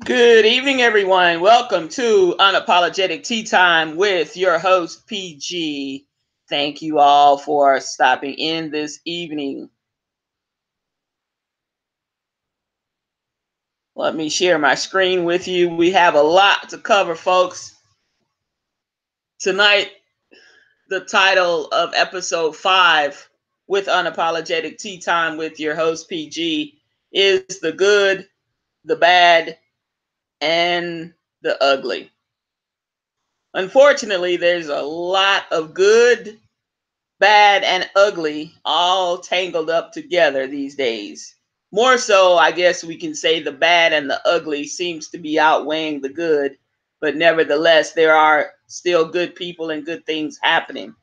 Good evening, everyone. Welcome to Unapologetic Tea Time with your host, PG. Thank you all for stopping in this evening. Let me share my screen with you. We have a lot to cover, folks. Tonight, the title of episode 5 with Unapologetic Tea Time with your host, PG, is the good, the bad, and the ugly. Unfortunately, there's a lot of good, bad, and ugly all tangled up together these days. More so, I guess we can say the bad and the ugly seems to be outweighing the good, but nevertheless, there are still good people and good things happening.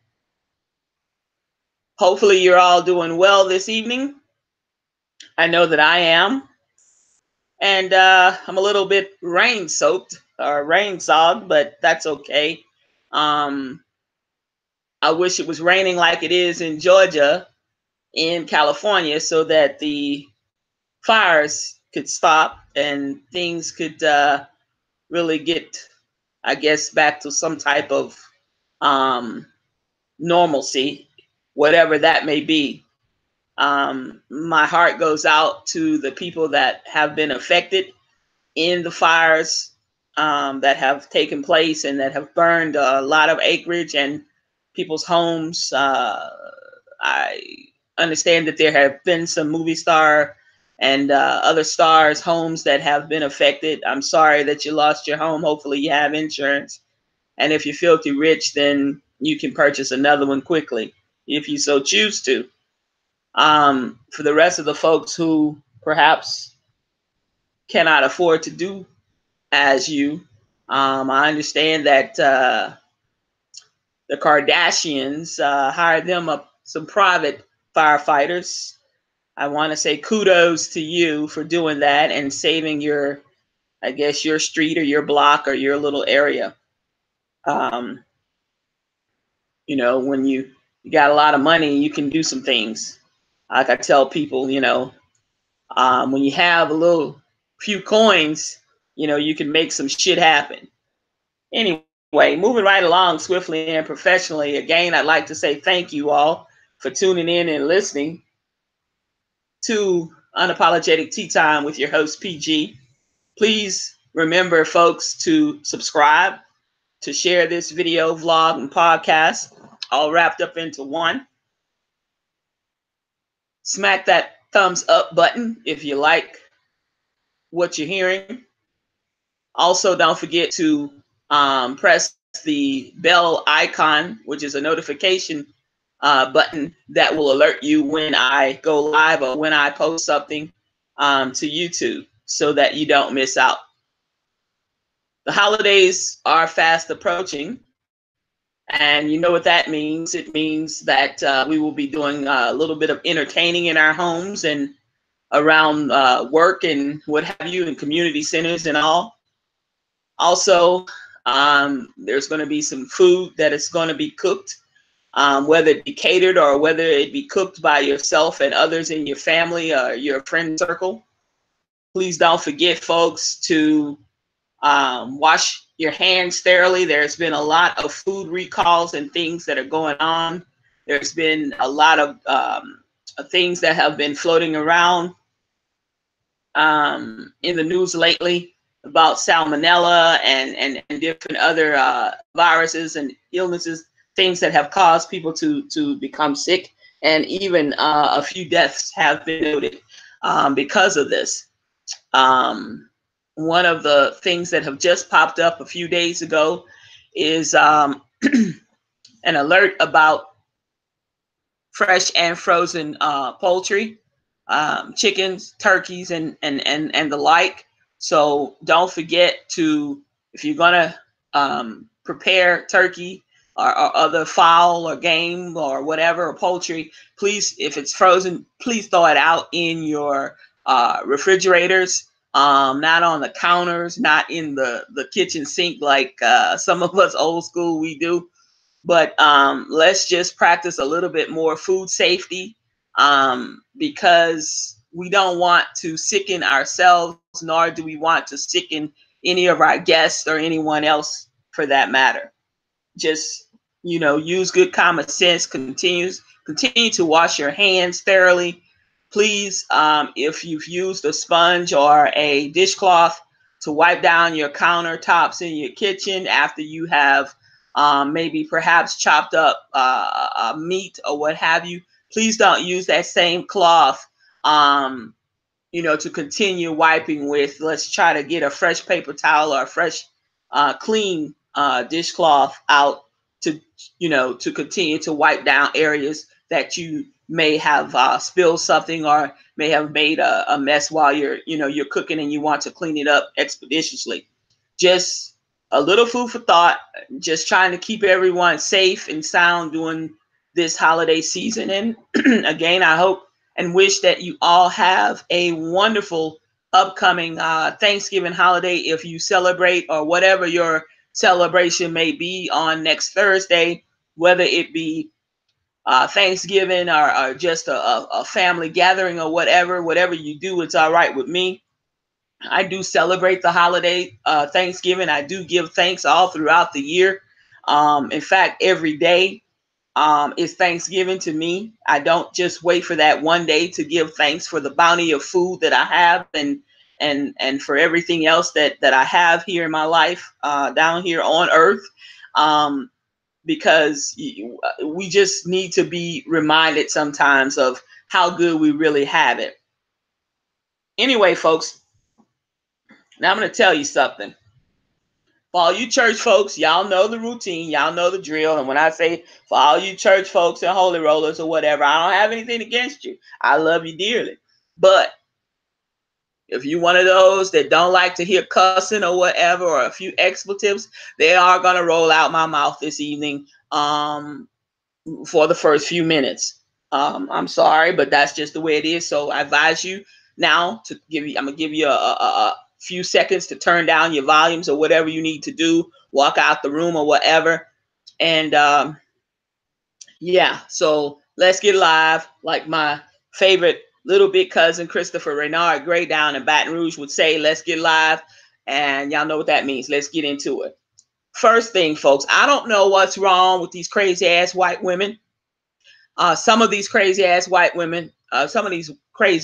Hopefully, you're all doing well this evening. I know that I am. And I'm a little bit rain soaked or rain sogged, but that's okay. I wish it was raining like it is in Georgia, in California, so that the fires could stop and things could really get, I guess, back to some type of normalcy, whatever that may be. My heart goes out to the people that have been affected in the fires that have taken place and that have burned a lot of acreage and people's homes. I understand that there have been some movie star and other stars' homes that have been affected. I'm sorry that you lost your home. Hopefully you have insurance. And if you're filthy rich, then you can purchase another one quickly if you so choose to. For the rest of the folks who perhaps cannot afford to do as you, I understand that the Kardashians hired them up some private firefighters. I want to say kudos to you for doing that and saving your, I guess, your street or your block or your little area. When you got a lot of money, you can do some things. Like I tell people, when you have a little few coins, you can make some shit happen. Anyway, moving right along swiftly and professionally. Again, I'd like to say thank you all for tuning in and listening to Unapologetic Tea Time with your host, PG. Please remember, folks, to subscribe, to share this video, vlog, and podcast, all wrapped up into one. Smack that thumbs up button if you like what you're hearing. Also, don't forget to press the bell icon, which is a notification button that will alert you when I go live or when I post something to YouTube so that you don't miss out. The holidays are fast approaching, and you know what that means. It means that we will be doing a little bit of entertaining in our homes and around work and what have you, in community centers and all. Also, there's going to be some food that is going to be cooked, whether it be catered or whether it be cooked by yourself and others in your family or your friend circle. Please don't forget, folks, to wash your hands thoroughly. There's been a lot of food recalls and things that are going on. There's been a lot of things that have been floating around in the news lately about salmonella and different other viruses and illnesses, things that have caused people to become sick, and even a few deaths have been noted because of this. One of the things that have just popped up a few days ago is an alert about fresh and frozen poultry, chickens, turkeys, and the like. So don't forget to, if you're gonna prepare turkey or other fowl or game or whatever, or poultry, please, if it's frozen, please thaw it out in your refrigerators, not on the counters, not in the kitchen sink like some of us old school we do. But let's just practice a little bit more food safety, because we don't want to sicken ourselves, nor do we want to sicken any of our guests or anyone else for that matter. Just, use good common sense. Continue to wash your hands thoroughly. Please, if you've used a sponge or a dishcloth to wipe down your countertops in your kitchen after you have maybe perhaps chopped up meat or what have you, please don't use that same cloth to continue wiping with. Let's try to get a fresh paper towel or a fresh clean dishcloth out to continue to wipe down areas that you may have spilled something or may have made a mess while you're cooking and you want to clean it up expeditiously. Just a little food for thought, just trying to keep everyone safe and sound during this holiday season. And again, I hope and wish that you all have a wonderful upcoming Thanksgiving holiday if you celebrate, or whatever your celebration may be on next Thursday, whether it be Thanksgiving or just a family gathering or whatever you do, it's all right with me. I do celebrate the holiday Thanksgiving. I do give thanks all throughout the year. In fact, every day is Thanksgiving to me. I don't just wait for that one day to give thanks for the bounty of food that I have and for everything else that I have here in my life down here on earth. Because we just need to be reminded sometimes of how good we really have it. Anyway, folks, now I'm going to tell you something. For all you church folks, y'all know the routine, y'all know the drill. And when I say for all you church folks and holy rollers or whatever, I don't have anything against you. I love you dearly. But if you're one of those that don't like to hear cussing or whatever, or a few expletives, they are going to roll out my mouth this evening for the first few minutes. I'm sorry, but that's just the way it is. So I advise you now I'm going to give you a few seconds to turn down your volumes or whatever you need to do, walk out the room or whatever. And yeah, so let's get live. Like my favorite little big cousin, Christopher Renard Gray down in Baton Rouge would say, let's get live. And y'all know what that means. Let's get into it. First thing, folks, I don't know what's wrong with these crazy ass white women. Some of these crazy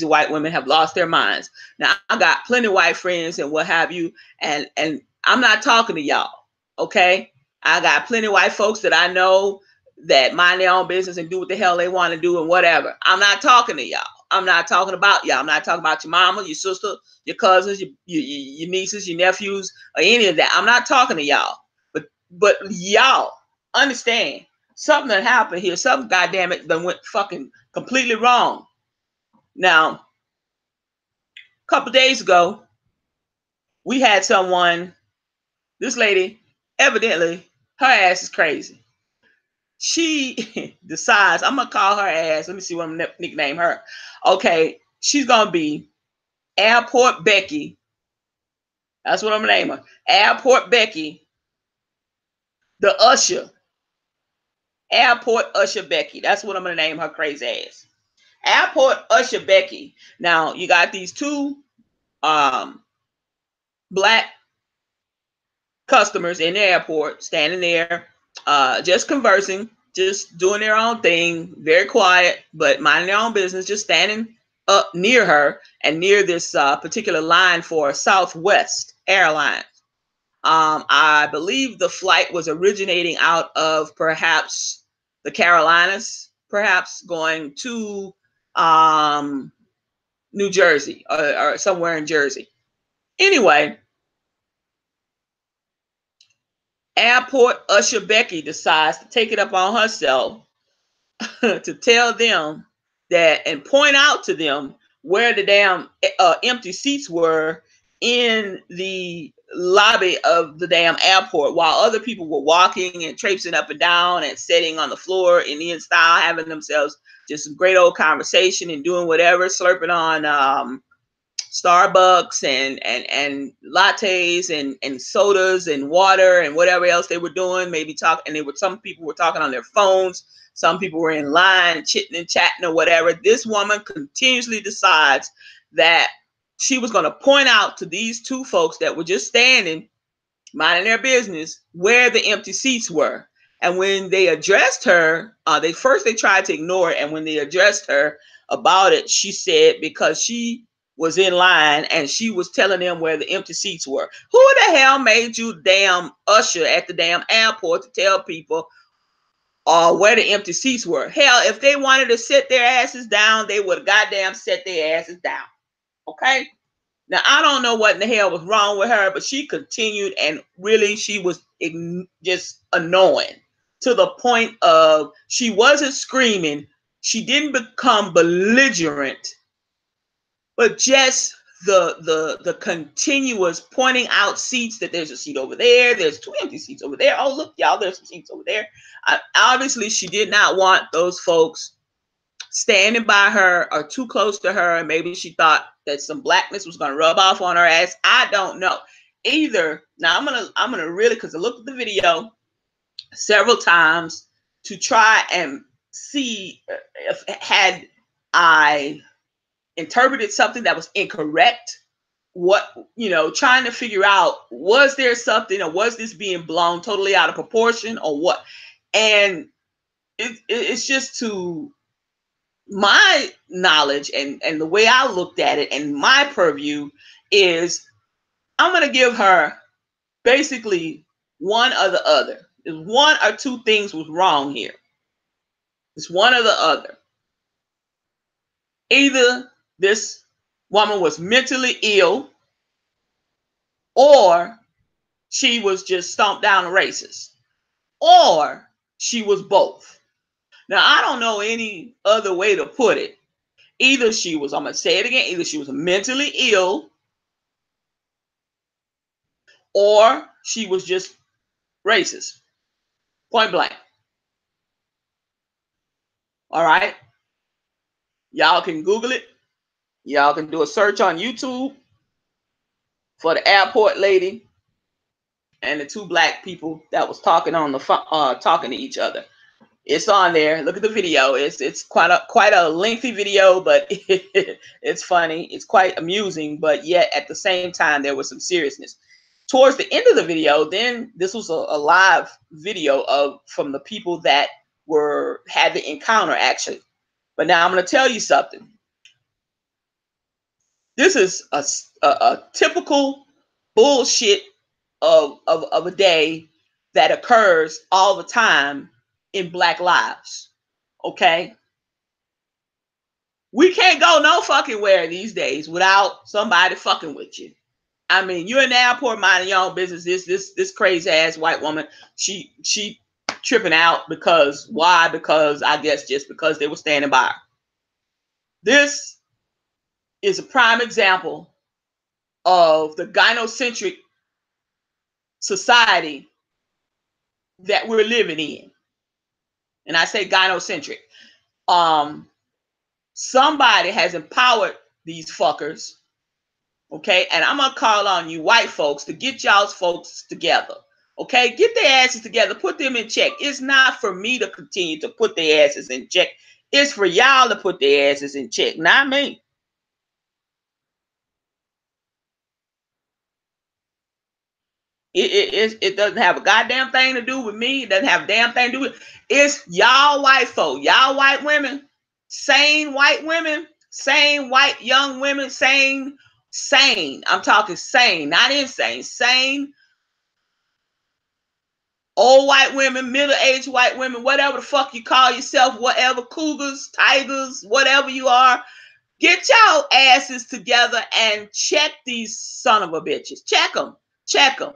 white women have lost their minds. Now, I got plenty of white friends and what have you, and I'm not talking to y'all, okay? I got plenty of white folks that I know that mind their own business and do what the hell they want to do and whatever. I'm not talking to y'all. I'm not talking about y'all. I'm not talking about your mama, your sister, your cousins, your nieces, your nephews, or any of that. I'm not talking to y'all. But y'all understand. Something that happened here, something goddamn it that went fucking completely wrong. Now, a couple days ago, we had this lady, evidently, her ass is crazy. She decides, I'm gonna call her ass. Let me see what I'm gonna nickname her. Okay, she's gonna be Airport Becky. That's what I'm gonna name her. Airport Becky, the usher. Airport Usher Becky. That's what I'm gonna name her crazy ass. Airport Usher Becky. Now you got these two black customers in the airport standing there, just conversing, just doing their own thing, very quiet, but minding their own business, just standing up near her and near this particular line for Southwest Airlines. I believe the flight was originating out of perhaps the Carolinas, perhaps going to New Jersey or somewhere in Jersey. Anyway, Airport Usher Becky decides to take it up on herself to tell them that and point out to them where the damn empty seats were in the lobby of the damn airport, while other people were walking and traipsing up and down and sitting on the floor Indian style, having themselves just a great old conversation and doing whatever, slurping on Starbucks and lattes and sodas and water and whatever else they were doing. Maybe talk, and some people were talking on their phones, Some people were in line, chitting and chatting or whatever. This woman continuously decides that she was going to point out to these two folks that were just standing, minding their business, where the empty seats were. And when they addressed her, they tried to ignore it. And when they addressed her about it, she said because she was in line and she was telling them where the empty seats were. Who the hell made you damn usher at the damn airport to tell people where the empty seats were? Hell, if they wanted to sit their asses down, they would goddamn set their asses down. Okay? Now, I don't know what in the hell was wrong with her, but she continued, and really she was just annoying to the point of she wasn't screaming. She didn't become belligerent, but just the continuous pointing out seats, that there's a seat over there, there's two empty seats over there. Oh, look, y'all, there's some seats over there. Obviously, she did not want those folks standing by her or too close to her, and maybe she thought that some blackness was going to rub off on her ass. I don't know. Either now, I'm gonna really, because I looked at the video several times to try and see if had I interpreted something that was incorrect. What, trying to figure out, was there something, or was this being blown totally out of proportion, or what? And it's just to my knowledge and the way I looked at it and my purview is, I'm going to give her basically one or the other. One or two things was wrong here. It's one or the other. Either this woman was mentally ill, or she was just stomped down a racist, or she was both. Now, I don't know any other way to put it. Either she was, I'm going to say it again, either she was mentally ill, or she was just racist. Point blank. All right. Y'all can Google it. Y'all can do a search on YouTube for the airport lady and the two black people that was talking on the phone, talking to each other. It's on there. Look at the video. It's quite a lengthy video, but it's funny. It's quite amusing, but yet at the same time there was some seriousness. Towards the end of the video, then this was a live video from the people that had the encounter actually. But now I'm going to tell you something. This is a typical bullshit of a day that occurs all the time in Black lives. Okay? We can't go no fucking where these days without somebody fucking with you. I mean, you're in the airport minding your own business. This crazy ass white woman, she tripping out because why? Because I guess just because they were standing by her. This is a prime example of the gynocentric society that we're living in. And I say gynocentric. Somebody has empowered these fuckers. Okay, and I'm gonna call on you white folks to get y'all's folks together. Okay, get their asses together, put them in check. It's not for me to continue to put their asses in check. It's for y'all to put their asses in check, not me. It doesn't have a goddamn thing to do with me. It doesn't have a damn thing to do with it. It's y'all white folk, y'all white women, sane white women, sane white young women, sane. I'm talking sane, not insane. Sane old white women, middle-aged white women, whatever the fuck you call yourself, whatever, cougars, tigers, whatever you are. Get y'all asses together and check these son of a bitches. Check them. Check them.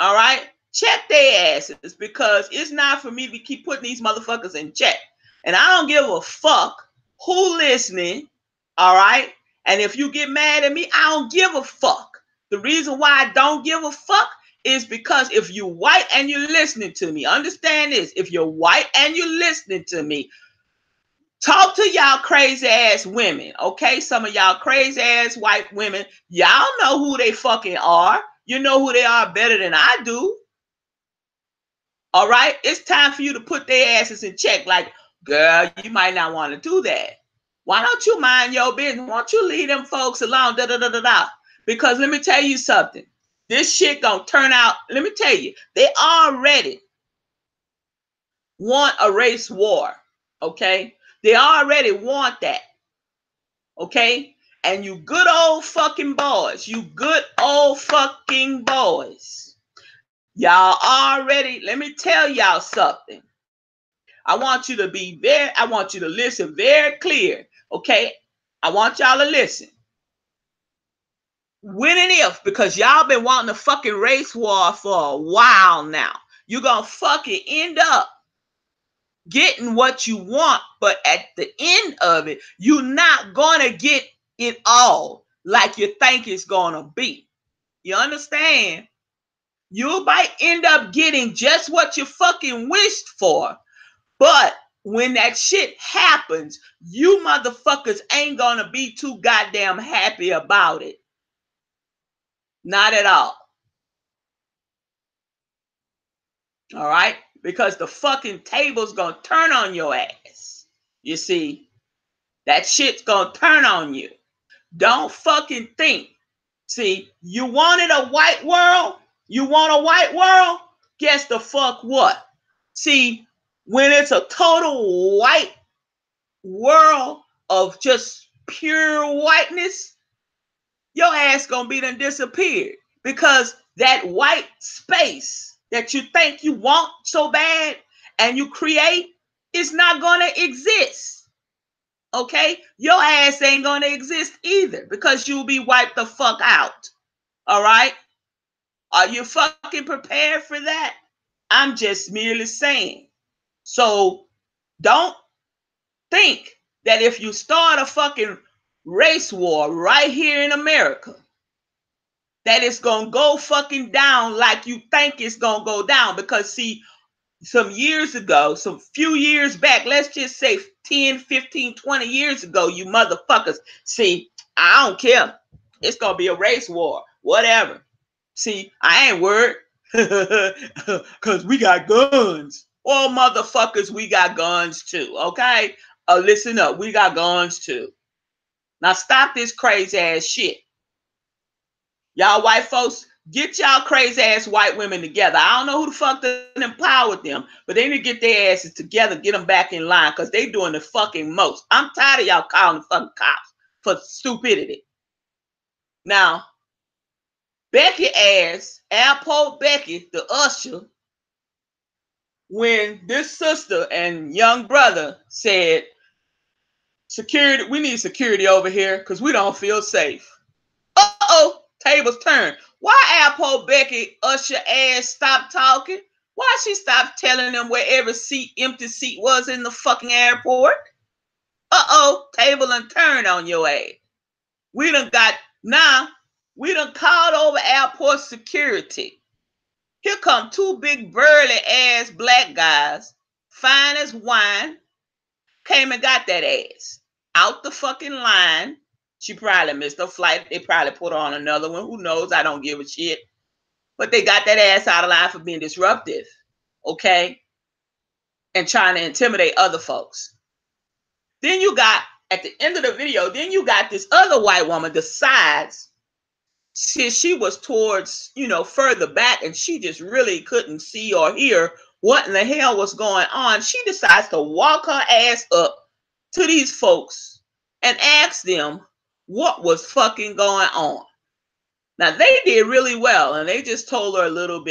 All right? Check their asses, because it's not for me to keep putting these motherfuckers in check. And I don't give a fuck who listening. All right? And if you get mad at me, I don't give a fuck. The reason why I don't give a fuck is because if you're white and you're listening to me, understand this. If you're white and you're listening to me, talk to y'all crazy ass women, okay? Some of y'all crazy ass white women, y'all know who they fucking are. You know who they are better than I do. All right? It's time for you to put their asses in check. Like, Girl, you might not want to do that. Why don't you mind your business? Why don't you leave them folks alone? Da, da, da, da, da. Because let me tell you something. This shit gonna turn out, let me tell you, they already want a race war. Okay? They already want that. Okay? And you good old fucking boys, you good old fucking boys, y'all already, let me tell y'all something. I want you to listen very clear. Okay? I want y'all to listen. When and if, because y'all been wanting a fucking race war for a while now, you're gonna fucking end up getting what you want, but at the end of it, you're not gonna get it all like you think it's gonna be. You understand? You might end up getting just what you fucking wished for, but when that shit happens, you motherfuckers ain't gonna be too goddamn happy about it. Not at all. All right? Because the fucking table's gonna turn on your ass. You see? That shit's gonna turn on you. Don't fucking think. See, you wanted a white world? You want a white world? Guess the fuck what? See, when it's a total white world of just pure whiteness, your ass gonna be done disappeared. Because that white space that you think you want so bad and you create is not gonna exist. Okay? Your ass ain't gonna exist either because you'll be wiped the fuck out. All right? Are you fucking prepared for that? I'm just merely saying. So don't think that if you start a fucking race war right here in America, that it's gonna go fucking down like you think it's gonna go down. Because see, some years ago, some few years back, let's just say 10, 15, 20 years ago, you motherfuckers, see, I don't care. It's gonna be a race war, whatever. See, I ain't worried because we got guns. All motherfuckers, we got guns too, okay? Listen up, we got guns too. Now stop this crazy ass shit. Y'all white folks, get y'all crazy ass white women together. I don't know who the fuck done empowered them, but they need to get their asses together, get them back in line, because they doing the fucking most. I'm tired of y'all calling the fucking cops for stupidity. Now, Becky asked Airport Becky, the usher, when this sister and young brother said, security, we need security over here because we don't feel safe. Uh-oh, tables turn. Why Airport Becky usher ass stopped talking? Why she stopped telling them where every empty seat was in the fucking airport? Uh-oh, table and turn on your ass. We done called over airport security. Here come two big burly ass black guys, fine as wine, came and got that ass out the fucking line. She probably missed her flight. They probably put her on another one. Who knows? I don't give a shit. But they got that ass out of line for being disruptive, okay? And trying to intimidate other folks. Then you got, at the end of the video, then you got this other white woman, the sides. She was towards, further back, and she just really couldn't see or hear what in the hell was going on. She decides to walk her ass up to these folks and ask them what was fucking going on. Now, they did really well, and they just told her a little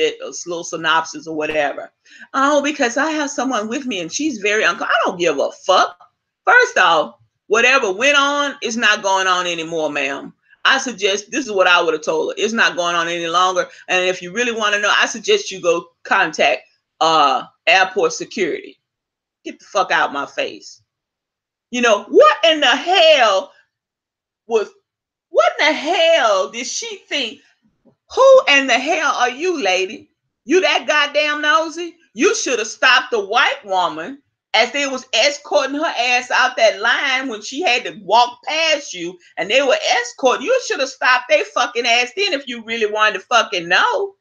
synopsis or whatever. Oh, because I have someone with me, and she's very uncomfortable. I don't give a fuck. First off, whatever went on is not going on anymore, ma'am. I suggest, this is what I would have told her. It's not going on any longer. And if you really want to know, I suggest you go contact airport security. Get the fuck out of my face. What in the hell did she think? Who in the hell are you, lady? You that goddamn nosy? You should have stopped the white woman as they was escorting her ass out that line when she had to walk past you and they were escorting. You should have stopped their fucking ass then if you really wanted to fucking know.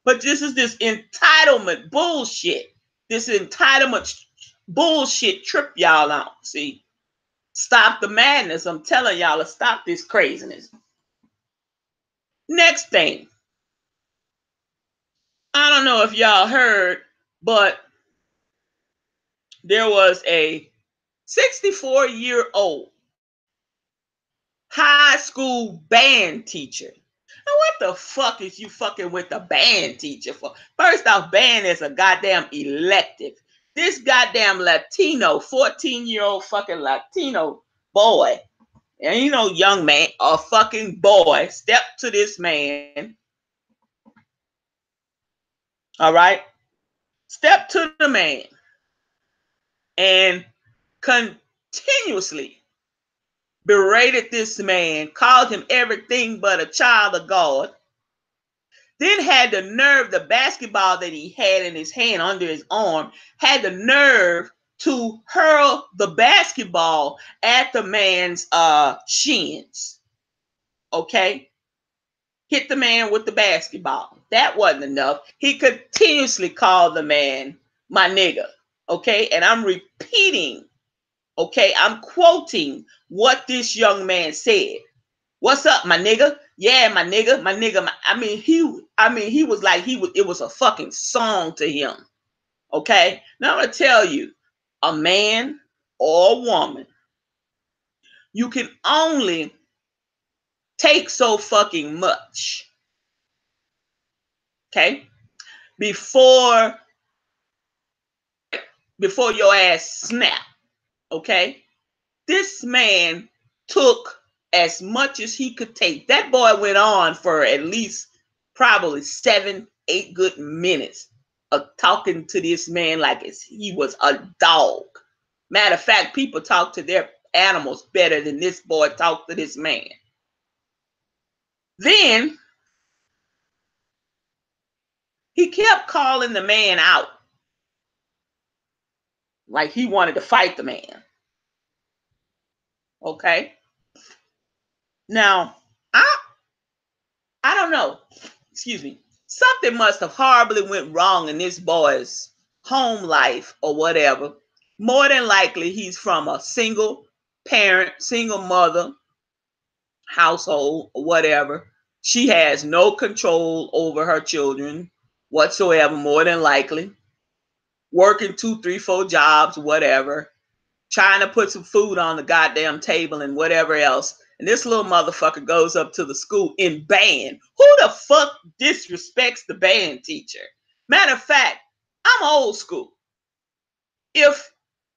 But this is this entitlement bullshit. This entitlement bullshit trip y'all out. See, stop the madness. I'm telling y'all to stop this craziness. Next thing, I don't know if y'all heard, but there was a 64-year-old high school band teacher. Now, what the fuck is you fucking with the band teacher for? First off, band is a goddamn elective. This goddamn Latino, 14-year-old fucking Latino boy, and you know, young man, a fucking boy, stepped to this man. All right? Step to the man and continuously berated this man, called him everything but a child of God, then had the nerve, the basketball that he had in his hand under his arm, had the nerve to hurl the basketball at the man's shins. Okay? Hit the man with the basketball. That wasn't enough. He continuously called the man my nigga. Okay? And I'm repeating, okay? I'm quoting what this young man said. What's up, my nigga? Yeah, my nigga, my nigga. He was like, it was a fucking song to him. Okay? Now I'm gonna tell you, a man or a woman, you can only take so fucking much. Okay? Before your ass snap. Okay? This man took as much as he could take. That boy went on for at least probably 7, 8 good minutes of talking to this man like he was a dog. Matter of fact, people talk to their animals better than this boy talked to this man. Then he kept calling the man out like he wanted to fight the man. Okay? Now, I don't know. Excuse me. Something must have horribly went wrong in this boy's home life or whatever. More than likely, he's from a single parent, single mother household or whatever. She has no control over her children whatsoever, more than likely. Working 2, 3, 4 jobs, whatever. Trying to put some food on the goddamn table and whatever else. And this little motherfucker goes up to the school in band. Who the fuck disrespects the band teacher? Matter of fact, I'm old school. If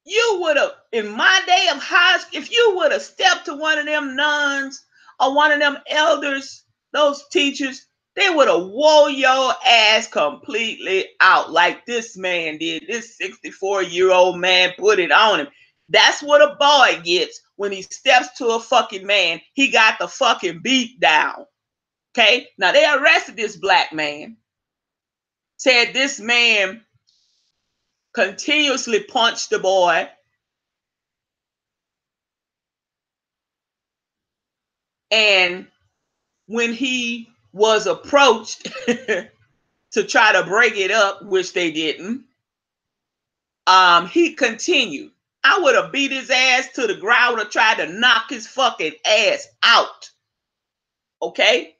you would have, in my day of high school, if you would have stepped to one of them nuns or one of them elders, those teachers, they would have wore your ass completely out like this man did. This 64-year-old man put it on him. That's what a boy gets when he steps to a fucking man. He got the fucking beat down. Okay? Now, they arrested this black man. Said this man continuously punched the boy. And when he was approached to try to break it up, which they didn't, he continued. I would have beat his ass to the ground or tried to knock his fucking ass out. Okay?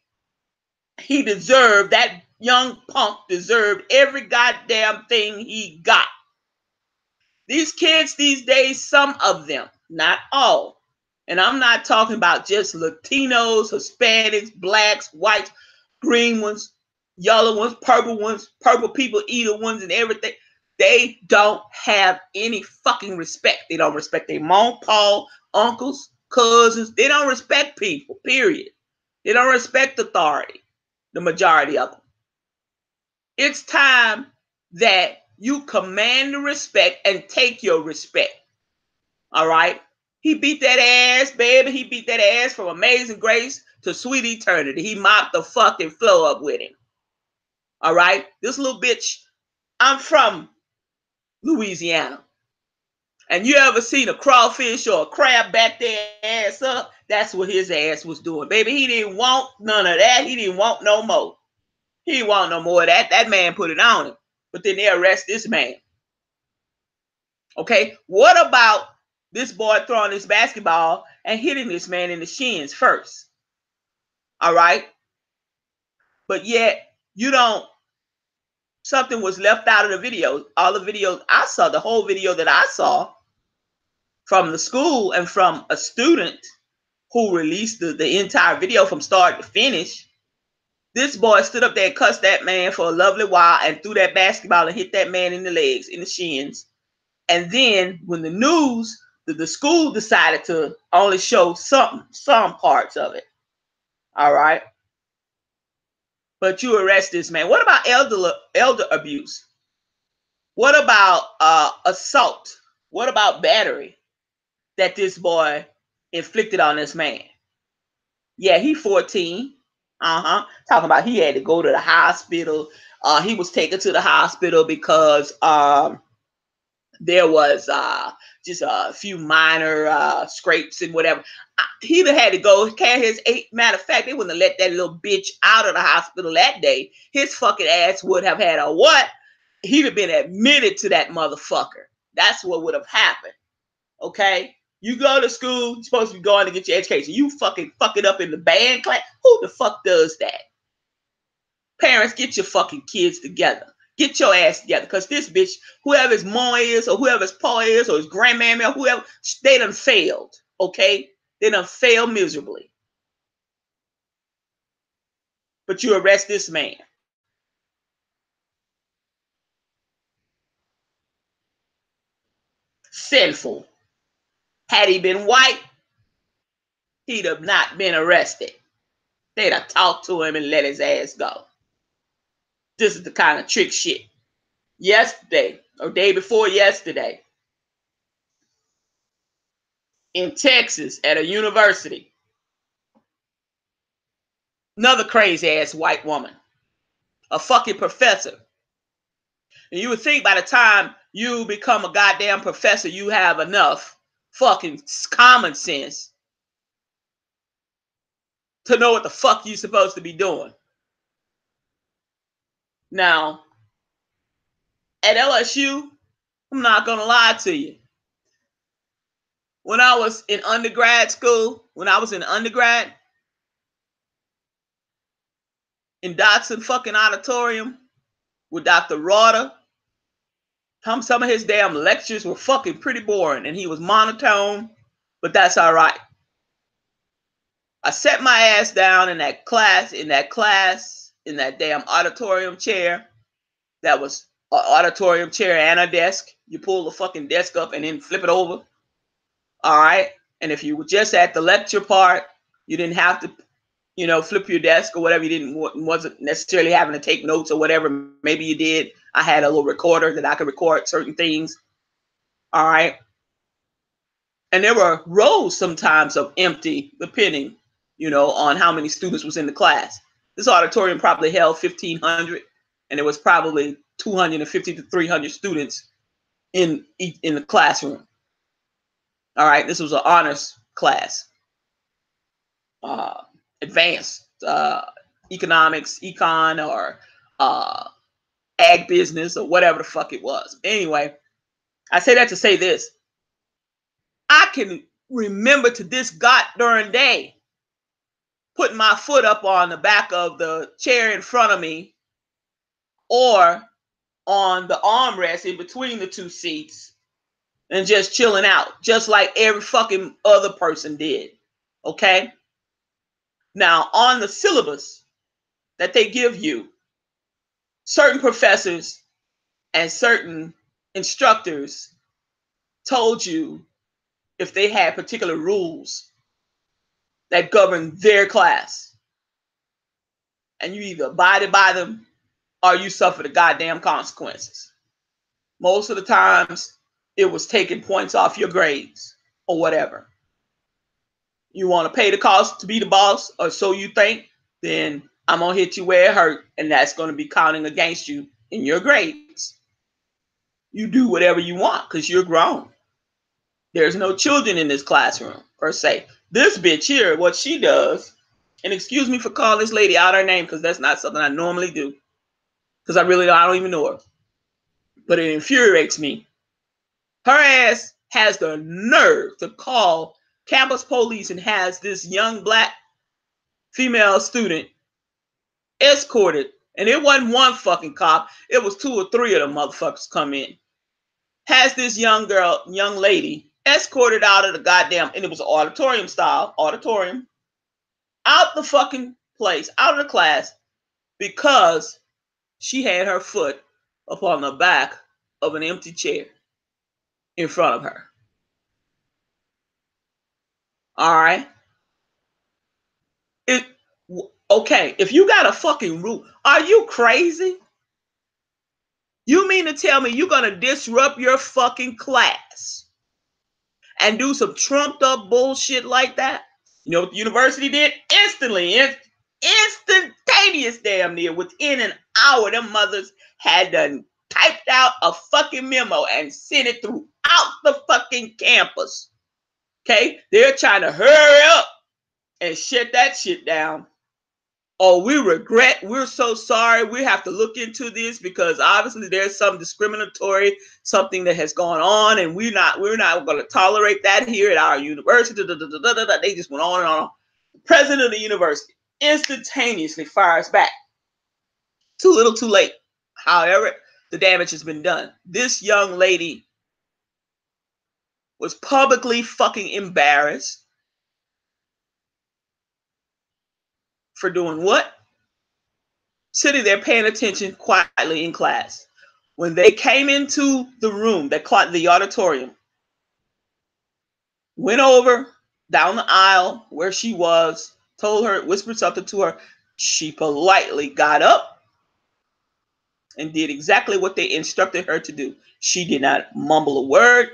He deserved, that young punk deserved every goddamn thing he got. These kids these days, some of them, not all, and I'm not talking about just Latinos, Hispanics, blacks, whites, green ones, yellow ones, purple people eater ones and everything. They don't have any fucking respect. They don't respect their mom, pa, uncles, cousins. They don't respect people, period. They don't respect authority, the majority of them. It's time that you command the respect and take your respect. All right? He beat that ass, baby. He beat that ass from Amazing Grace to Sweet Eternity. He mopped the fucking floor up with him. All right? This little bitch, I'm from Louisiana. And you ever seen a crawfish or a crab back their ass up? That's what his ass was doing. Baby, he didn't want none of that. He didn't want no more. He didn't want no more of that. That man put it on him. But then they arrest this man. Okay, what about this boy throwing this basketball and hitting this man in the shins first? All right, but yet you don't. Something was left out of the video. All the videos I saw, the whole video that I saw from the school and from a student who released the entire video from start to finish. This boy stood up there and cussed that man for a lovely while and threw that basketball and hit that man in the legs, in the shins. And then when the news, the school decided to only show some parts of it. All right. But you arrest this man. What about elder abuse? What about assault? What about battery that this boy inflicted on this man? Yeah, he 14. Talking about he had to go to the hospital. He was taken to the hospital because there was just a few minor scrapes and whatever. He'd have had to go carry his matter of fact, they wouldn't have let that little bitch out of the hospital that day. His fucking ass would have had a what? He'd have been admitted to that motherfucker. That's what would have happened. Okay? You go to school, you're supposed to be going to get your education. You fucking fuck it up in the band class. Who the fuck does that? Parents, get your fucking kids together. Get your ass together. Because this bitch, whoever his mom is, or whoever his pa is, or his grandmammy, or whoever, they done failed. Okay? They done failed miserably. But you arrest this man. Sinful. Had he been white, he'd have not been arrested. They'd have talked to him and let his ass go. This is the kind of trick shit. Yesterday, or day before yesterday, in Texas at a university, another crazy ass white woman, a fucking professor. And you would think by the time you become a goddamn professor, you have enough fucking common sense to know what the fuck you're supposed to be doing. Now, at LSU, I'm not going to lie to you. When I was in undergrad school, in Dotson fucking auditorium with Dr. Rauder, some of his damn lectures were fucking pretty boring and he was monotone, but that's all right. I sat my ass down in that damn auditorium chair. That was an auditorium chair and a desk. You pull the fucking desk up and then flip it over. All right. And if you were just at the lecture part, you didn't have to, flip your desk or whatever. Wasn't necessarily having to take notes or whatever. Maybe you did. I had a little recorder that I could record certain things. All right. And there were rows sometimes of empty, depending, on how many students was in the class. This auditorium probably held 1,500, and there was probably 250 to 300 students in the classroom. All right. This was an honors class. Advanced economics, econ, or ag business, or whatever the fuck it was. Anyway, I say that to say this. I can remember to this goddamn day putting my foot up on the back of the chair in front of me or on the armrest in between the two seats and just chilling out, just like every fucking other person did. Okay? Now, on the syllabus that they give you, certain professors and certain instructors told you if they had particular rules that govern their class. And you either abided by them or you suffer the goddamn consequences. Most of the times, it was taking points off your grades or whatever. You want to pay the cost to be the boss, or so you think, then I'm going to hit you where it hurt, and that's going to be counting against you in your grades. You do whatever you want because you're grown. There's no children in this classroom, per se. This bitch here, what she does, and excuse me for calling this lady out her name because that's not something I normally do, because I don't even know her. But it infuriates me. Her ass has the nerve to call campus police and has this young black female student escorted. And it wasn't one fucking cop. It was 2 or 3 of them motherfuckers come in. Has this young lady escorted out of the goddamn, and it was auditorium style, auditorium, out the fucking place, out of the class, because she had her foot upon the back of an empty chair in front of her. All right. Okay, if you got a fucking rule, are you crazy? You mean to tell me you're gonna disrupt your fucking class and do some trumped up bullshit like that? You know what the university did? Instantaneous damn near, within an hour, them mothers had done typed out a fucking memo and sent it throughout the fucking campus. Okay? They're trying to hurry up and shut that shit down. Oh, we regret, we're so sorry, we have to look into this because obviously there's some discriminatory, something that has gone on, and we're not going to tolerate that here at our university. They just went on and on. The president of the university instantaneously fires back. Too little, too late. However, the damage has been done. This young lady was publicly fucking embarrassed for doing what? Sitting there paying attention quietly in class. When they came into the room, the auditorium, went over down the aisle where she was, told her, whispered something to her. She politely got up and did exactly what they instructed her to do. She did not mumble a word.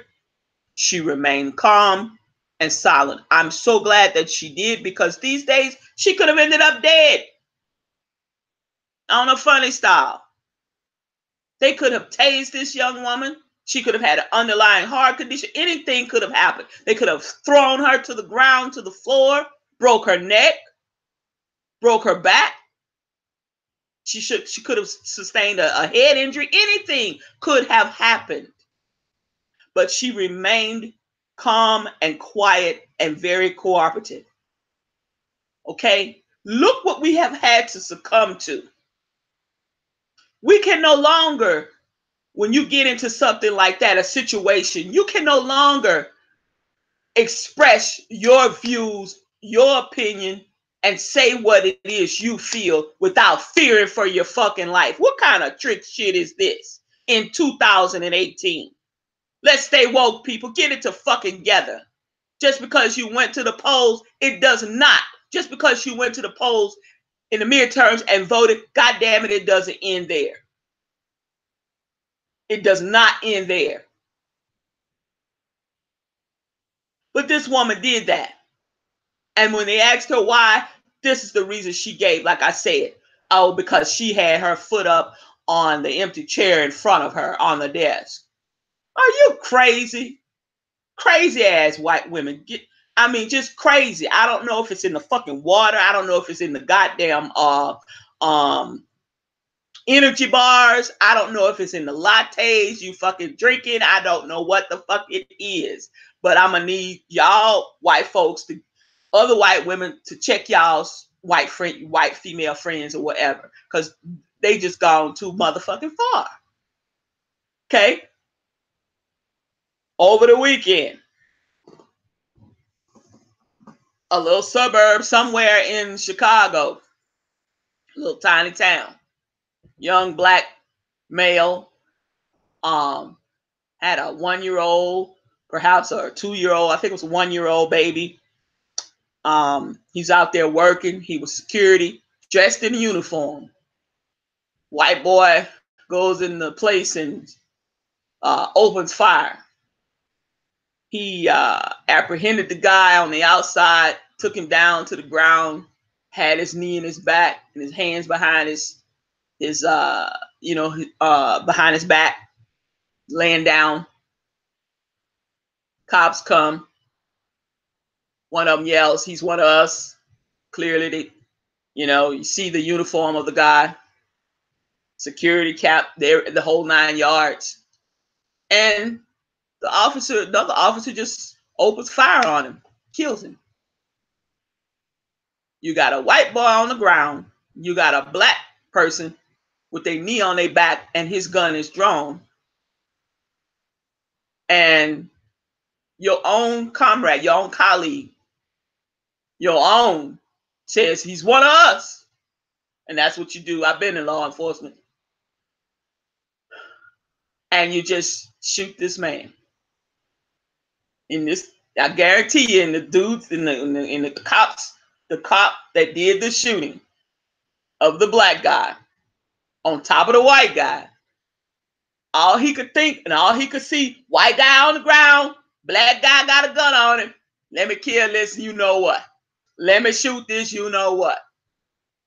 She remained calm and silent. I'm so glad that she did, because these days she could have ended up dead on a funny style. They could have tased this young woman. She could have had an underlying heart condition. Anything could have happened. They could have thrown her to the ground, to the floor, broke her neck, broke her back. She could have sustained a head injury. Anything could have happened. But she remained calm and quiet and very cooperative. Okay? Look what we have had to succumb to. We can no longer, when you get into something like that, a situation, you can no longer express your views, your opinion, and say what it is you feel without fearing for your fucking life. What kind of trick shit is this in 2018? Let's stay woke, people. Get it to fucking together. Just because you went to the polls, it does not. Just because you went to the polls in the midterms and voted, God damn it, it doesn't end there. It does not end there. But this woman did that. And when they asked her why, this is the reason she gave. Like I said, oh, because she had her foot up on the empty chair in front of her on the desk. Are you crazy? Crazy ass white women. Just crazy. I don't know if it's in the fucking water. I don't know if it's in the goddamn energy bars. I don't know if it's in the lattes you fucking drinking. I don't know what the fuck it is. But I'm gonna need y'all white folks, other white women, to check y'all's white female friends or whatever, because they just gone too motherfucking far. Okay? Over the weekend, a little suburb somewhere in Chicago, a little tiny town, young black male, had a 1-year-old, perhaps a 2-year-old, I think it was a 1-year-old baby. He's out there working. He was security, dressed in uniform. White boy goes in the place and opens fire. He apprehended the guy on the outside, took him down to the ground, had his knee in his back and his hands behind behind his back, laying down. Cops come. One of them yells, "He's one of us." Clearly, you see the uniform of the guy, security cap, there, the whole 9 yards. And another officer just opens fire on him, kills him. You got a white boy on the ground. You got a black person with their knee on their back and his gun is drawn. And your own comrade, your own colleague, your own says he's one of us. And that's what you do. I've been in law enforcement. And you just shoot this man. In this, I guarantee you, in the dudes, in the cops, the cop that did the shooting of the black guy on top of the white guy, all he could think and all he could see, white guy on the ground, black guy got a gun on him. Let me kill this, you know what? Let me shoot this, you know what?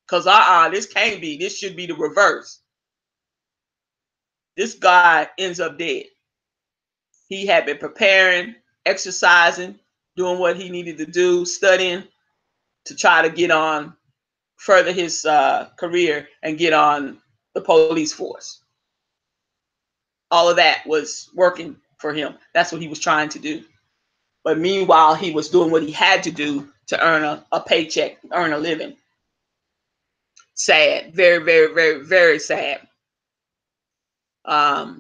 Because this can't be. This should be the reverse. This guy ends up dead. He had been preparing, exercising, doing what he needed to do, studying to try to get on, further his career and get on the police force. All of that was working for him. That's what he was trying to do. But meanwhile, he was doing what he had to do to earn a paycheck, earn a living. Sad. Very, very, very, very sad. I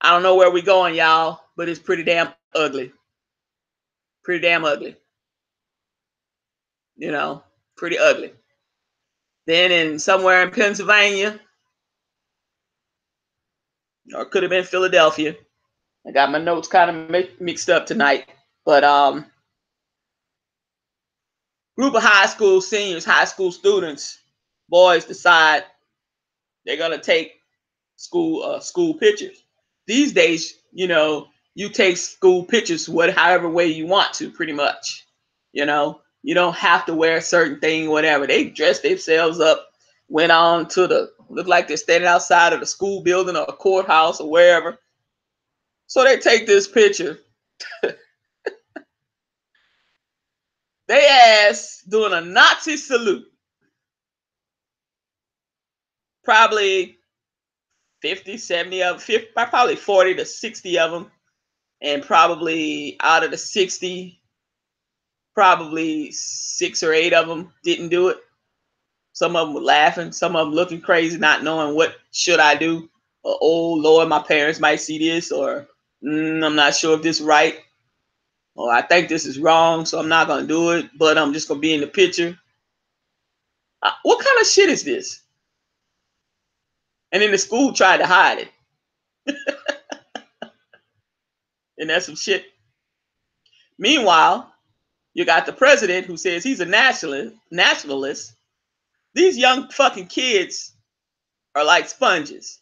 don't know where we're going, y'all, but it's pretty damn ugly. Pretty damn ugly. You know, pretty ugly. Then somewhere in Pennsylvania, or it could have been Philadelphia. I got my notes kind of mixed up tonight. But group of high school seniors, high school students, boys decide they're going to take school pictures. These days, you know, you take school pictures however way you want to, pretty much. You know, you don't have to wear a certain thing, whatever. They dressed themselves up, went on to look like they're standing outside of the school building or a courthouse or wherever. So they take this picture. They ass doing a Nazi salute. Probably 50, 70 of them, probably 40 to 60 of them. And probably out of the 60, probably 6 or 8 of them didn't do it. Some of them were laughing, some of them looking crazy, not knowing what should I do. Or, oh, Lord, my parents might see this. Or I'm not sure if this is right. Or I think this is wrong, so I'm not going to do it. But I'm just going to be in the picture. What kind of shit is this? And then the school tried to hide it. And that's some shit. Meanwhile, you got the president who says he's a nationalist. These young fucking kids are like sponges.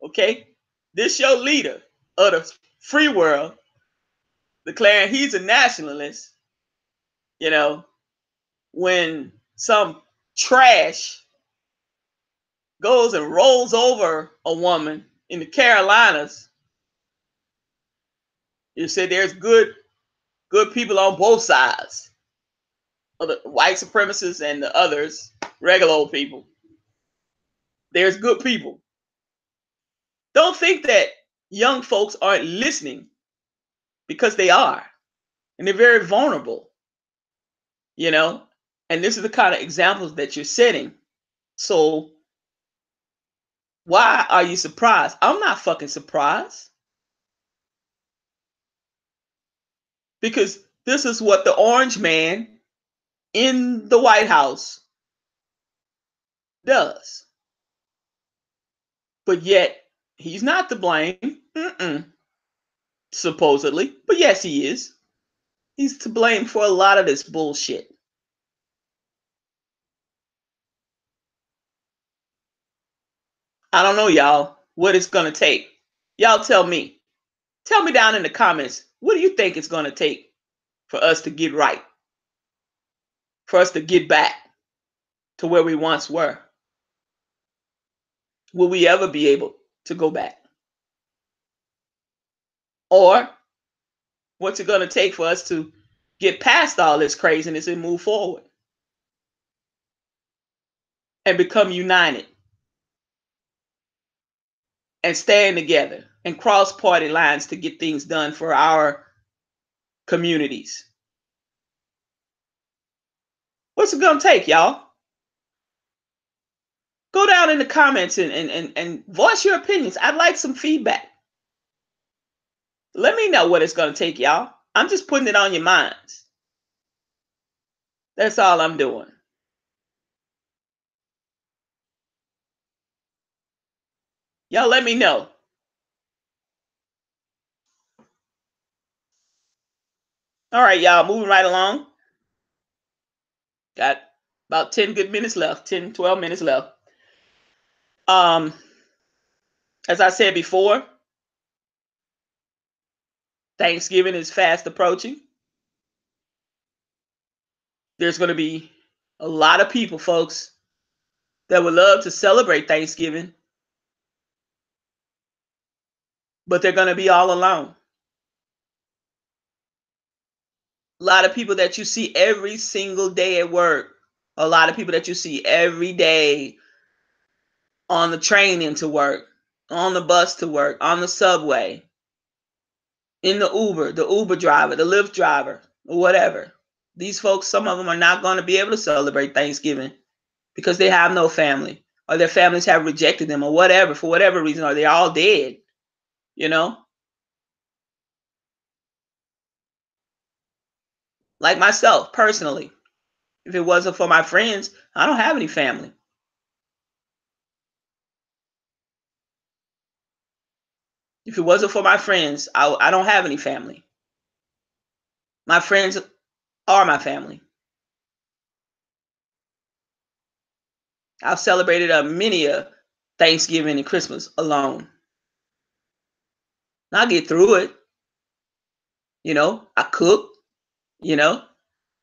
Okay? This your leader of the free world declaring he's a nationalist. You know, when some trash goes and rolls over a woman in the Carolinas, you say there's good people on both sides of the white supremacists and the others, regular old people. There's good people. Don't think that young folks aren't listening, because they are. And they're very vulnerable, you know? And this is the kind of examples that you're setting. So why are you surprised? I'm not fucking surprised. Because this is what the orange man in the White House does. But yet, he's not to blame. Supposedly. But yes, he is. He's to blame for a lot of this bullshit. I don't know, y'all, what it's going to take. Y'all tell me. Tell me down in the comments, what do you think it's going to take for us to get right? For us to get back to where we once were? Will we ever be able to go back? Or what's it going to take for us to get past all this craziness and move forward? And become united. And stand together and cross party lines to get things done for our communities. What's it gonna take, y'all? Go down in the comments and voice your opinions. I'd like some feedback. Let me know what it's gonna take, y'all. I'm just putting it on your minds. That's all I'm doing. Y'all let me know. All right, y'all, moving right along. Got about 10 good minutes left, 10, 12 minutes left. As I said before, Thanksgiving is fast approaching. There's going to be a lot of people, folks, that would love to celebrate Thanksgiving, but they're going to be all alone. A lot of people that you see every single day at work, a lot of people that you see every day on the train into work, on the bus to work, on the subway, in the Uber driver, the Lyft driver, or whatever. These folks, some of them are not going to be able to celebrate Thanksgiving because they have no family, or their families have rejected them, or whatever, for whatever reason, or they're all dead, you know? Like myself, personally, if it wasn't for my friends, I don't have any family. If it wasn't for my friends, I don't have any family. My friends are my family. I've celebrated many a Thanksgiving and Christmas alone. And I'll get through it. You know, I cook, you know.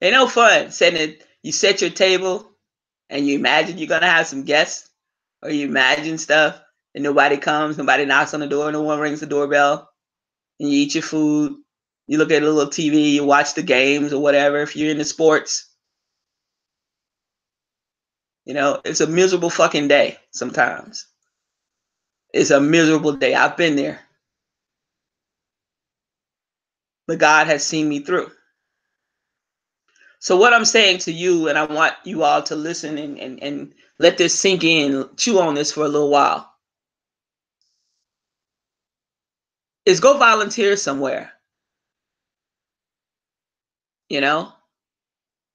Ain't no fun setting it. You set your table and you imagine you're gonna have some guests, or you imagine stuff and nobody comes, nobody knocks on the door, no one rings the doorbell, and you eat your food, you look at a little TV, you watch the games or whatever if you're into sports. You know, it's a miserable fucking day sometimes. It's a miserable day. I've been there. But God has seen me through. So what I'm saying to you, and I want you all to listen and let this sink in, chew on this for a little while, is go volunteer somewhere. You know?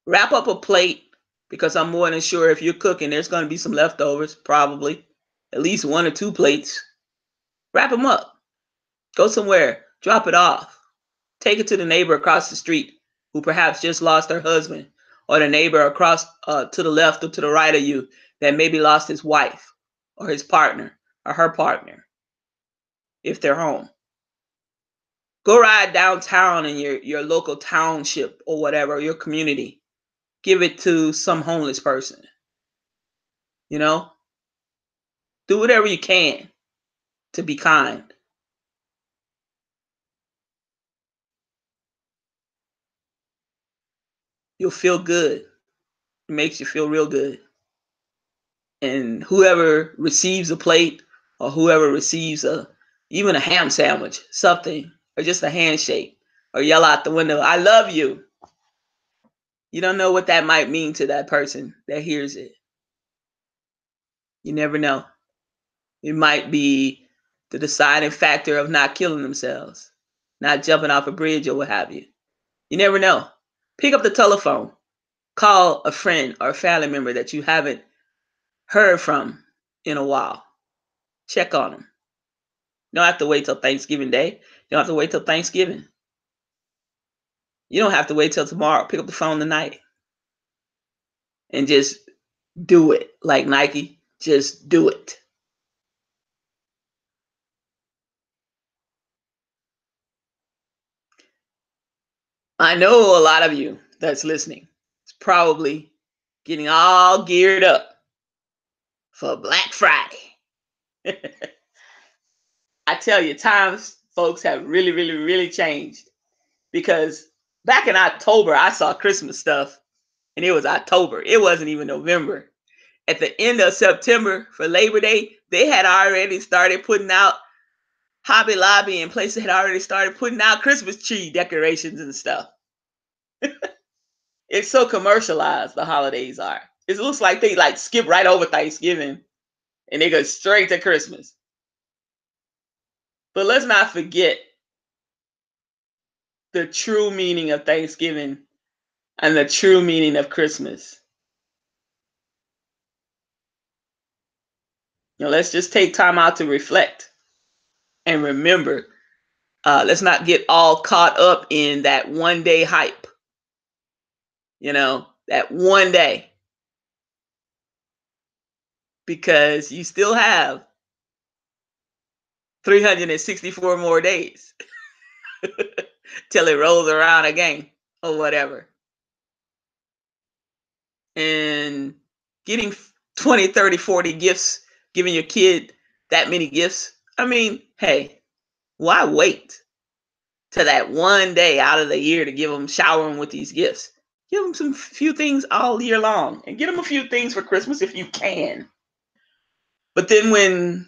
Wrap up a plate, because I'm more than sure if you're cooking, there's going to be some leftovers, probably. At least 1 or 2 plates. Wrap them up. Go somewhere. Drop it off. Take it to the neighbor across the street who perhaps just lost her husband, or the neighbor across to the left or to the right of you that maybe lost his wife or his partner or her partner, if they're home. Go ride downtown in your local township or whatever, your community. Give it to some homeless person. You know? Do whatever you can to be kind. You'll feel good. It makes you feel real good. And whoever receives a plate, or whoever receives even a ham sandwich, something, or just a handshake, or yell out the window, "I love you." You don't know what that might mean to that person that hears it. You never know. It might be the deciding factor of not killing themselves, not jumping off a bridge or what have you. You never know. Pick up the telephone. Call a friend or a family member that you haven't heard from in a while. Check on them. You don't have to wait till Thanksgiving Day. You don't have to wait till Thanksgiving. You don't have to wait till tomorrow. Pick up the phone tonight and just do it. Like Nike, just do it. I know a lot of you that's listening is probably getting all geared up for Black Friday. I tell you, times, folks, have really, really, really changed. Because back in October, I saw Christmas stuff, and it was October. It wasn't even November. At the end of September for Labor Day, they had already started putting out Hobby Lobby and places had already started putting out Christmas tree decorations and stuff. It's so commercialized, the holidays are. It looks like they like skip right over Thanksgiving and they go straight to Christmas. But let's not forget the true meaning of Thanksgiving and the true meaning of Christmas. Let's just take time out to reflect and remember. Let's not get all caught up in that one day hype. That one day, because you still have 364 more days till it rolls around again or whatever. And getting 20, 30, 40 gifts, giving your kid that many gifts. I mean, hey, why wait to that one day out of the year to shower them with these gifts? Give them some few things all year long and get them a few things for Christmas if you can. But then when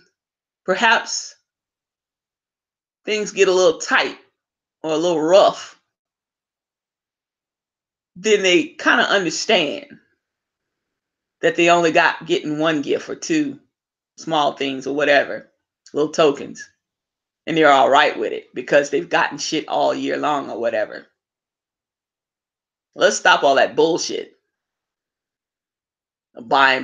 perhaps things get a little tight or a little rough, then they kind of understand that they only got getting one gift or two small things or whatever, little tokens. And they're all right with it because they've gotten shit all year long or whatever. Let's stop all that bullshit. Buying.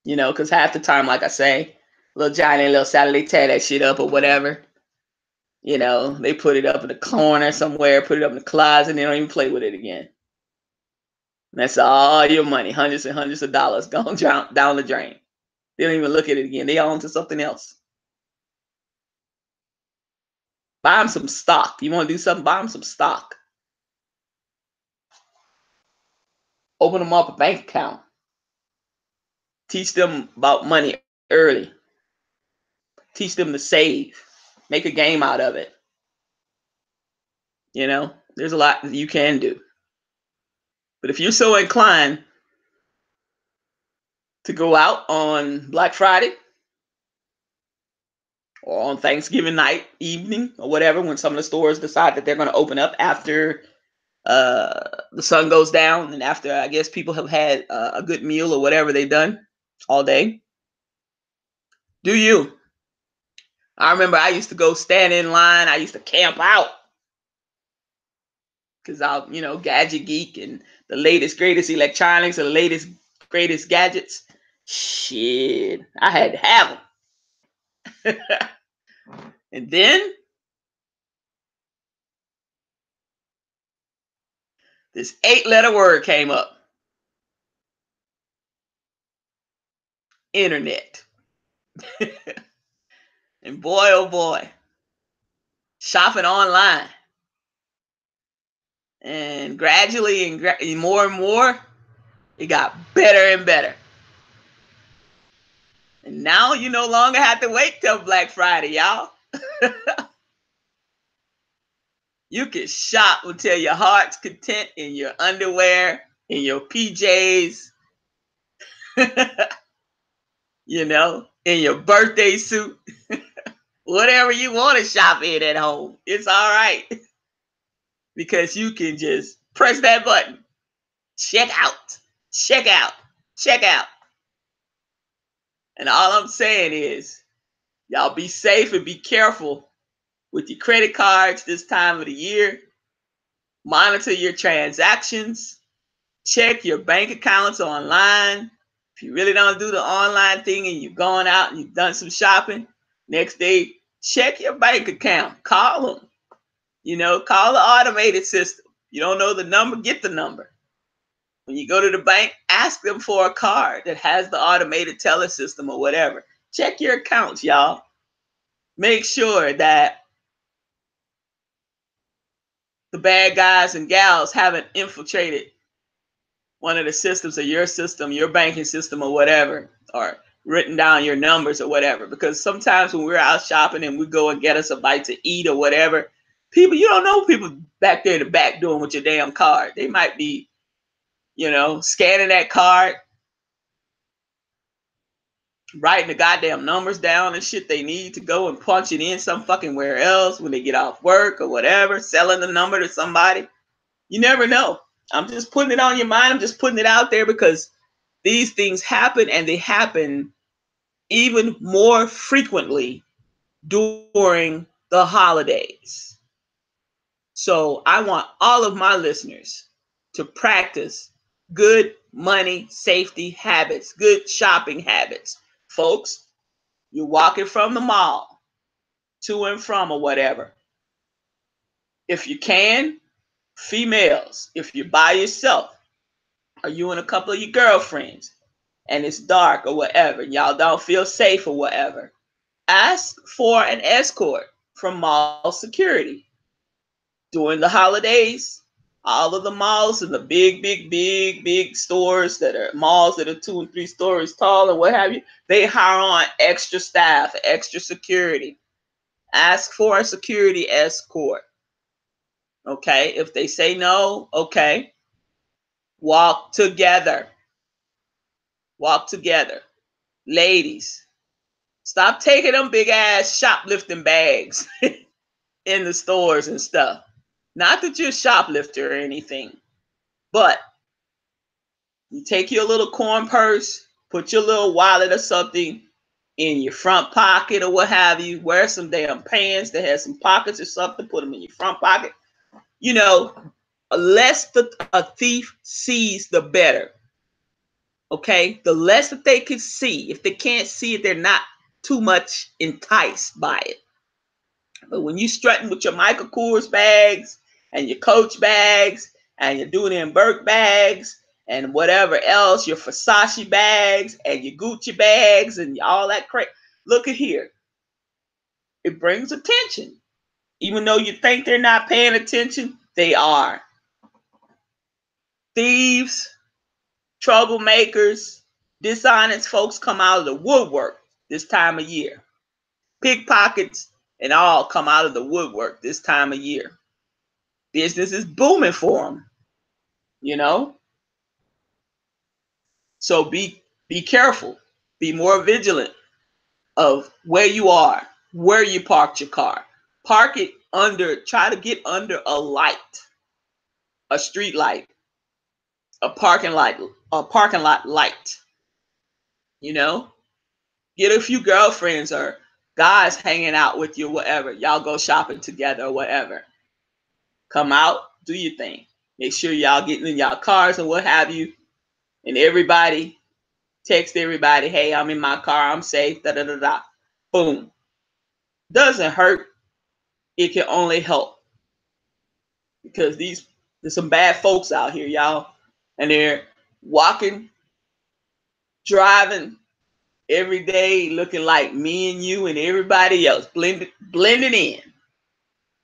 Because half the time, like I say, little Johnny and little Sally, they tear that shit up or whatever. They put it up in the corner somewhere, put it up in the closet, and they don't even play with it again. And that's all your money, hundreds and hundreds of dollars going down the drain. They don't even look at it again. They on to something else. Buy them some stock. You want to do something? Buy them some stock. Open them up a bank account. Teach them about money early. Teach them to save. Make a game out of it. There's a lot that you can do. But if you're so inclined to go out on Black Friday or on Thanksgiving night, evening, or whatever, when some of the stores decide that they're going to open up after the sun goes down and after, I guess, people have had a good meal or whatever they've done all day, do you? I remember I used to go stand in line. I used to camp out because I'm, gadget geek and the latest, greatest electronics and the latest, greatest gadgets. Shit, I had to have them. And then this 8-letter word came up. Internet. And boy, oh boy, shopping online. And gradually and more, it got better and better. And now you no longer have to wait till Black Friday, y'all. You can shop until your heart's content in your underwear, in your PJs, in your birthday suit, whatever you want to shop in at home. It's all right. Because you can just press that button. Check out. Check out. Check out. And all I'm saying is, y'all be safe and be careful with your credit cards this time of the year. Monitor your transactions. Check your bank accounts online. If you really don't do the online thing and you've gone out and you've done some shopping, next day, check your bank account. Call them. Call the automated system. You don't know the number, get the number. When you go to the bank, ask them for a card that has the automated teller system or whatever. Check your accounts, y'all. Make sure that the bad guys and gals haven't infiltrated one of the systems of your system, your banking system or whatever, or written down your numbers or whatever. Because sometimes when we're out shopping and we go and get us a bite to eat or whatever, you don't know people back there in the back doing with your damn card. They might be, scanning that card writing the goddamn numbers down and shit they need to go and punch it in some fucking where else when they get off work or whatever, selling the number to somebody. You never know. I'm just putting it on your mind. I'm just putting it out there because these things happen, and they happen even more frequently during the holidays. So I want all of my listeners to practice good money safety habits, good shopping habits. Folks, you're walking from the mall to and from or whatever. If you can, females, if you're by yourself, or you and a couple of your girlfriends, and it's dark or whatever, y'all don't feel safe or whatever, ask for an escort from mall security. During the holidays, all of the malls and the big stores that are malls that are 2 and 3 stories tall and what have you, they hire on extra staff, extra security. Ask for a security escort. Okay, if they say no, okay, walk together. Walk together. Ladies, stop taking them big ass shoplifting bags in the stores and stuff. Not that you're a shoplifter or anything, but you take your little corn purse, put your little wallet or something in your front pocket or what have you. Wear some damn pants that has some pockets or something. Put them in your front pocket. You know, less a thief sees, the better. Okay? The less that they can see. If they can't see it, they're not too much enticed by it. But when you strutting with your Michael Kors bags and your Coach bags and your Dooney & Burke bags and whatever else, your Versace bags and your Gucci bags and all that crap, look at here. It brings attention. Even though you think they're not paying attention, they are. Thieves, troublemakers, dishonest folks come out of the woodwork this time of year. Pickpockets and all come out of the woodwork this time of year. Business is booming for them, you know? So be careful. Be more vigilant of where you are, where you parked your car. Park it under, try to get under a light, a street light, a parking lot light. You know? Get a few girlfriends or guys hanging out with you, whatever. Y'all go shopping together or whatever. Come out, do your thing. Make sure y'all getting in y'all cars and what have you. And everybody, text everybody, hey, I'm in my car, I'm safe, da da da da. Boom. Doesn't hurt. It can only help. Because there's some bad folks out here, y'all. And they're walking, driving every day, looking like me and you and everybody else, blending in.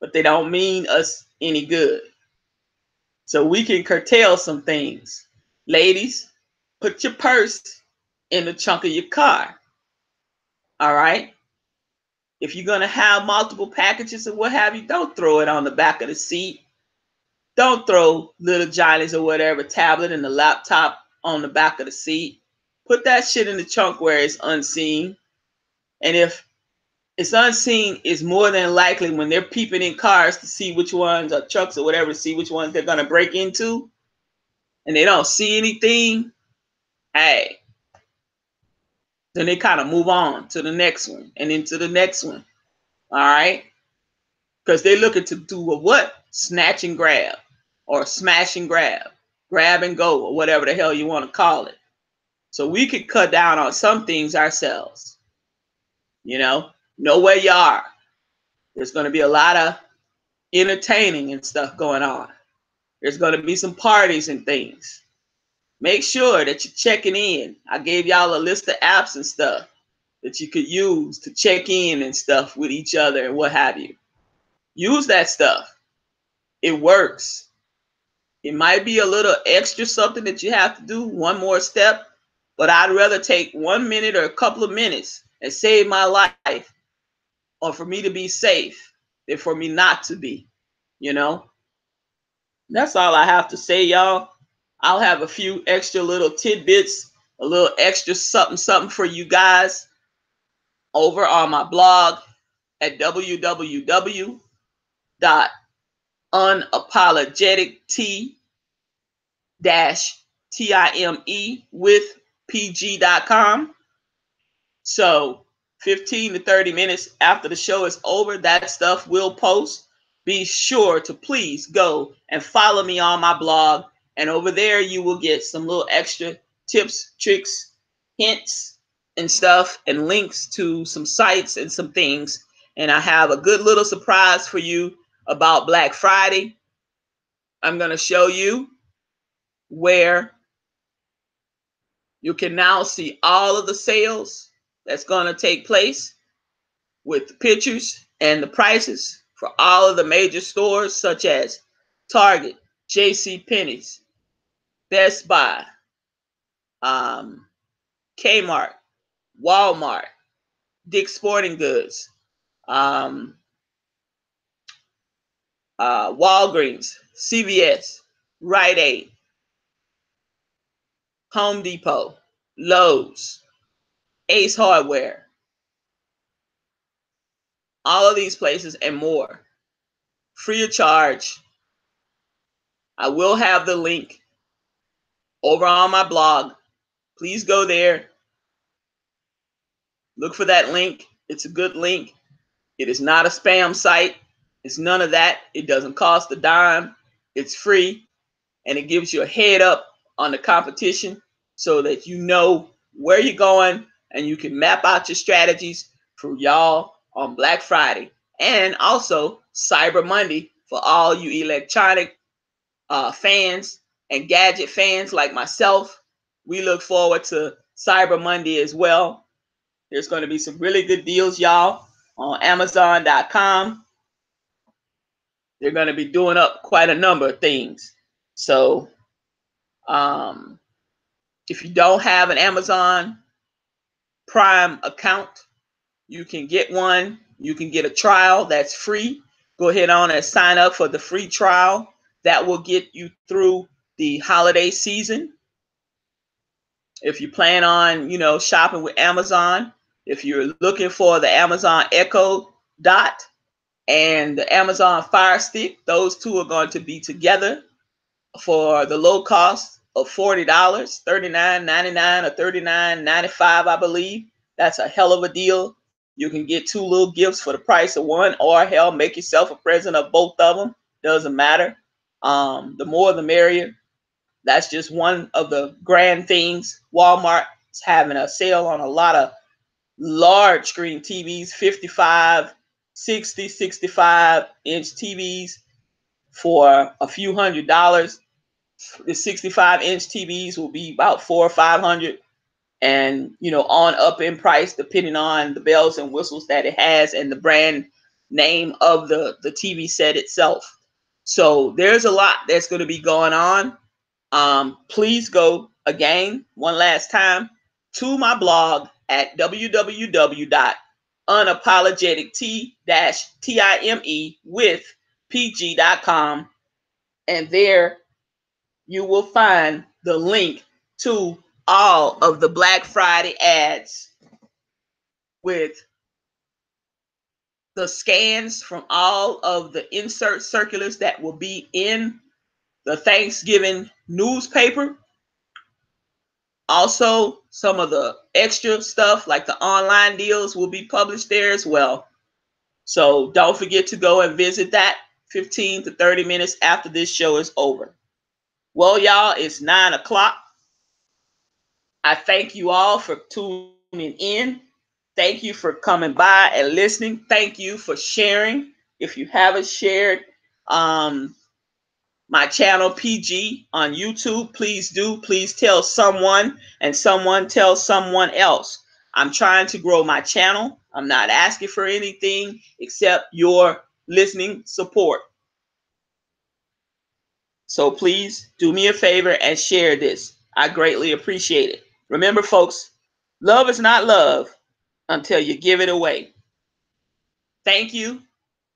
But they don't mean us any good. So we can curtail some things. Ladies, put your purse in the trunk of your car. All right? If you're going to have multiple packages or what have you, don't throw it on the back of the seat. Don't throw little Johnny's or whatever tablet and the laptop on the back of the seat. Put that shit in the trunk where it's unseen. And if it's unseen, it's more than likely when they're peeping in cars to see which ones, or trucks or whatever, to see which ones they're going to break into, and they don't see anything, hey, then they kind of move on to the next one and into the next one. All right? Because they're looking to do a what? Snatch and grab, or smash and grab and go, or whatever the hell you want to call it. So we could cut down on some things ourselves. You know where you are. There's going to be a lot of entertaining and stuff going on. There's going to be some parties and things. Make sure that you're checking in. I gave y'all a list of apps and stuff that you could use to check in and stuff with each other and what have you. Use that stuff. It works. It might be a little extra something that you have to do, one more step, but I'd rather take 1 minute or a couple of minutes and save my life, or for me to be safe, than for me not to be, That's all I have to say, y'all. I'll have a few extra little tidbits a little extra something for you guys over on my blog at www.unapologetic-time with pg.com. So 15 to 30 minutes after the show is over, that stuff will post. Be sure to please go and follow me on my blog. And over there, you will get some little extra tips, tricks, hints, and stuff, and links to some sites and some things. And I have a good little surprise for you about Black Friday. I'm going to show you where you can now see all of the sales that's going to take place with the pictures and the prices for all of the major stores such as Target, JCPenney's, Best Buy, Kmart, Walmart, Dick's Sporting Goods, Walgreens, CVS, Rite Aid, Home Depot, Lowe's, Ace Hardware, all of these places and more, free of charge. I will have the link over on my blog. Please go there. Look for that link. It's a good link. It is not a spam site. It's none of that. It doesn't cost a dime. It's free. And it gives you a head up on the competition so that you know where you're going and you can map out your strategies for y'all on Black Friday and also Cyber Monday for all you electronic fans and gadget fans like myself. We look forward to Cyber Monday as well. There's going to be some really good deals, y'all, on Amazon.com. They're going to be doing up quite a number of things. So if you don't have an Amazon Prime account, you can get one. You can get a trial that's free. Go ahead on and sign up for the free trial. That will get you through the holiday season. If you plan on, shopping with Amazon, if you're looking for the Amazon Echo Dot and the Amazon Fire Stick, those two are going to be together for the low cost of $40, $39.99 or $39.95, I believe. That's a hell of a deal. You can get two little gifts for the price of one, or hell, make yourself a present of both of them. Doesn't matter. The more the merrier. That's just one of the grand things. Walmart is having a sale on a lot of large screen TVs, 55, 60, 65-inch TVs for a few $100s. The 65-inch TVs will be about $400 or $500, and on up in price depending on the bells and whistles that it has and the brand name of the TV set itself. So there's a lot that's going to be going on. Please go again one last time to my blog at www.unapologetic-time with pg.com, and there you will find the link to all of the Black Friday ads with the scans from all of the insert circulars that will be in the Thanksgiving newspaper. Also, some of the extra stuff like the online deals will be published there as well. So don't forget to go and visit that 15 to 30 minutes after this show is over. Well, y'all, it's 9 o'clock. I thank you all for tuning in. Thank you for coming by and listening. Thank you for sharing. If you haven't shared my channel PG on YouTube, please do. Please tell someone, and someone tell someone else. I'm trying to grow my channel. I'm not asking for anything except your listening support. So please do me a favor and share this. I greatly appreciate it. Remember, folks, love is not love until you give it away. Thank you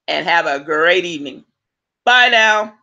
and have a great evening. Bye now.